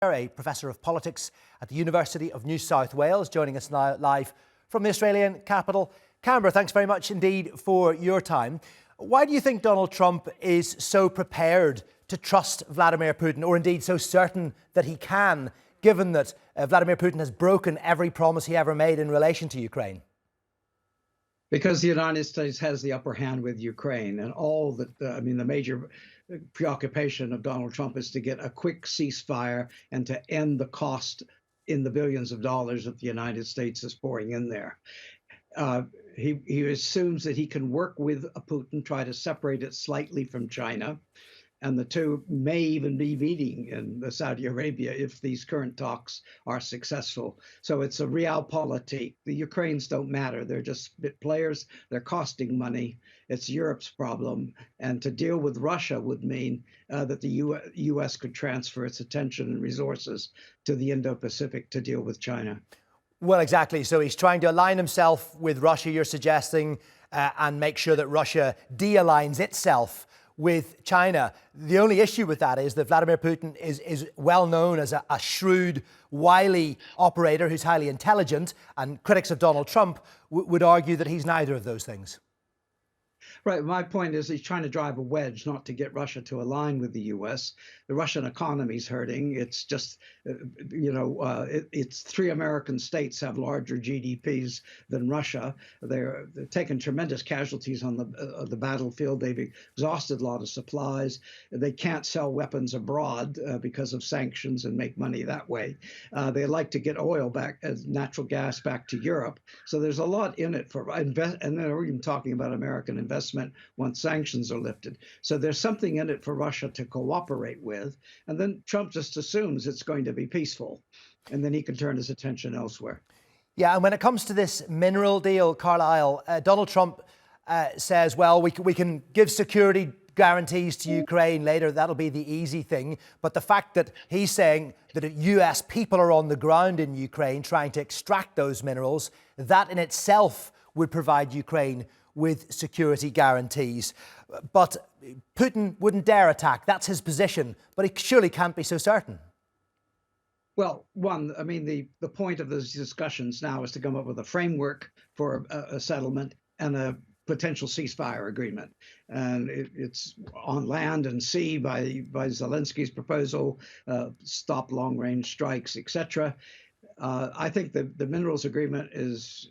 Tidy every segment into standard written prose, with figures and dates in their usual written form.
a professor of politics at the University of New South Wales, joining us now live from the Australian capital, Canberra. Thanks very much indeed for your time. Why do you think Donald Trump is so prepared to trust Vladimir Putin, or indeed so certain that he can, given that Vladimir Putin has broken every promise he ever made in relation to Ukraine? Because the United States has the upper hand with Ukraine, and all that, the major preoccupation of Donald Trump is to get a quick ceasefire and to end the cost in the billions of dollars that the United States is pouring in there. He assumes that he can work with Putin, try to separate it slightly from China. And the two may even be meeting in Saudi Arabia if these current talks are successful. So it's a realpolitik. The Ukrainians don't matter. They're just bit players. They're costing money. It's Europe's problem. And to deal with Russia would mean that the U.S. could transfer its attention and resources to the Indo-Pacific to deal with China. Well, exactly. So he's trying to align himself with Russia, you're suggesting, and make sure that Russia de-aligns itself with China. The only issue with that is that Vladimir Putin is well known as a shrewd, wily operator who's highly intelligent, and critics of Donald Trump would argue that he's neither of those things. Right. My point is he's trying to drive a wedge, not to get Russia to align with the U.S. The Russian economy is hurting. It's just, it's 3 American states have larger GDPs than Russia. They're taking tremendous casualties on the battlefield. They've exhausted a lot of supplies. They can't sell weapons abroad because of sanctions and make money that way. They like to get oil back, as natural gas back to Europe. So there's a lot in it for and they're even talking about American investment once sanctions are lifted. So there's something in it for Russia to cooperate with. And then Trump just assumes it's going to be peaceful. And then he can turn his attention elsewhere. Yeah, and when it comes to this mineral deal, Carlyle, Donald Trump says, well, we can give security guarantees to Ukraine later. That'll be the easy thing. But the fact that he's saying that US people are on the ground in Ukraine trying to extract those minerals, that in itself would provide Ukraine with security guarantees. But Putin wouldn't dare attack. That's his position. But he surely can't be so certain. Well, the point of those discussions now is to come up with a framework for a settlement and a potential ceasefire agreement. And it's on land and sea by Zelensky's proposal, stop long-range strikes, etc. I think the minerals agreement is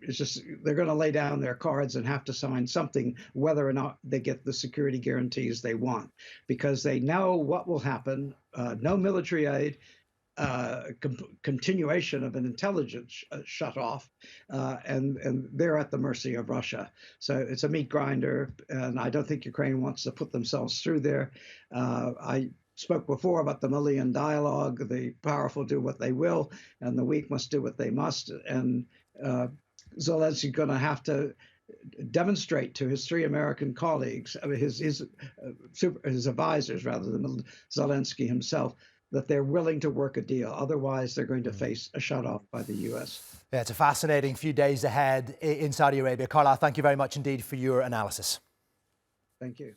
just, they're going to lay down their cards and have to sign something whether or not they get the security guarantees they want, because they know what will happen. No military aid, continuation of an intelligence shut off, and they're at the mercy of Russia. So it's a meat grinder, and I don't think Ukraine wants to put themselves through there. I spoke before about the Millian dialogue. The powerful do what they will, and the weak must do what they must. And Zelenskyy is going to have to demonstrate to his 3 American colleagues, his advisors rather than Zelenskyy himself, that they're willing to work a deal. Otherwise, they're going to face a shut-off by the U.S. Yeah, it's a fascinating few days ahead in Saudi Arabia. Carlyle, thank you very much indeed for your analysis. Thank you.